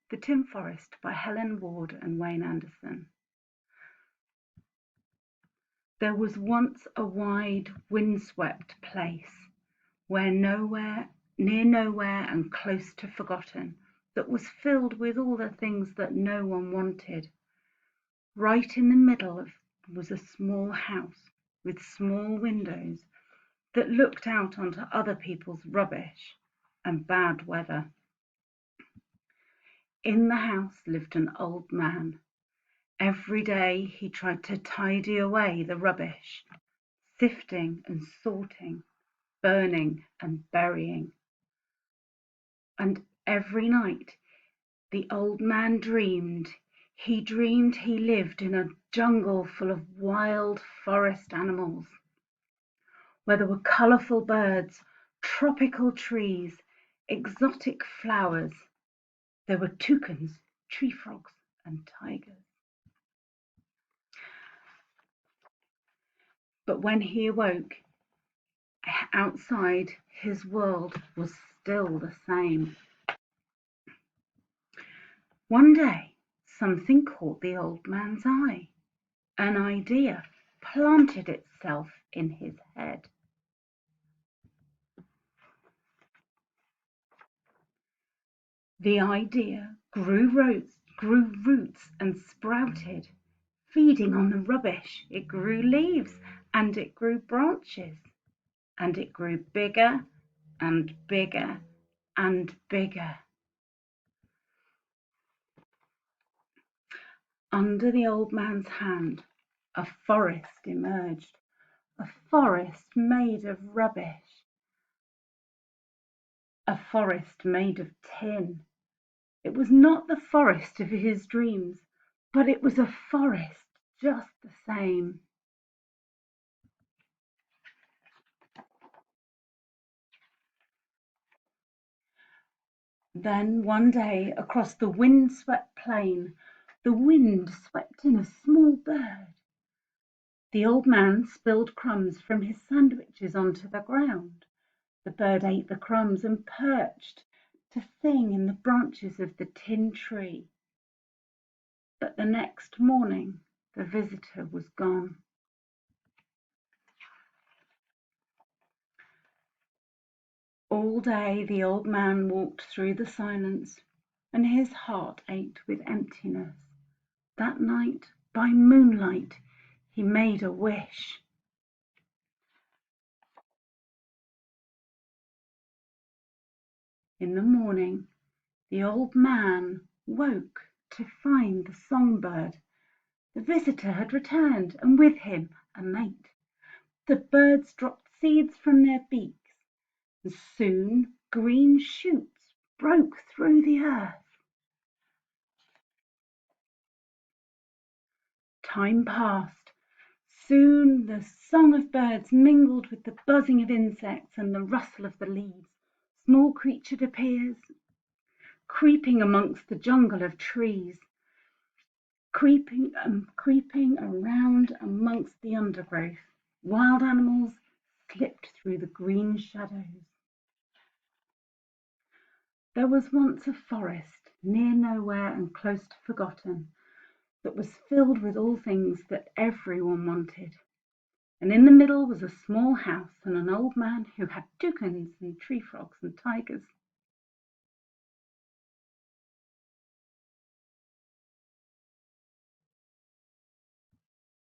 The Tin Forest by Helen Ward and Wayne Anderson. There was once a wide, wind-swept place, near nowhere and close to forgotten, that was filled with all the things that no one wanted. Right in the middle was a small house with small windows that looked out onto other people's rubbish and bad weather. In the house lived an old man. Every day he tried to tidy away the rubbish, sifting and sorting, burning and burying. And every night the old man dreamed. He dreamed he lived in a jungle full of wild forest animals, where there were colourful birds, tropical trees, exotic flowers. There were toucans, tree frogs, and tigers. But when he awoke, outside his world was still the same. One day, something caught the old man's eye. An idea planted itself in his head. The idea grew roots and sprouted. Feeding on the rubbish, it grew leaves and it grew branches, and it grew bigger and bigger and bigger. Under the old man's hand, a forest emerged, a forest made of rubbish, a forest made of tin. It was not the forest of his dreams, but it was a forest just the same. Then one day, across the wind-swept plain, the wind swept in a small bird. The old man spilled crumbs from his sandwiches onto the ground. The bird ate the crumbs and perched to sing in the branches of the tin tree. But the next morning the visitor was gone. All day the old man walked through the silence, and his heart ached with emptiness. That night, by moonlight, he made a wish. In the morning, the old man woke to find the songbird. The visitor had returned, and with him a mate. The birds dropped seeds from their beaks, and soon green shoots broke through the earth. Time passed. Soon the song of birds mingled with the buzzing of insects and the rustle of the leaves. Small creature appears, creeping amongst the jungle of trees, creeping around amongst the undergrowth. Wild animals slipped through the green shadows. There was once a forest near nowhere and close to forgotten, that was filled with all things that everyone wanted. And in the middle was a small house and an old man who had toucans and tree frogs and tigers.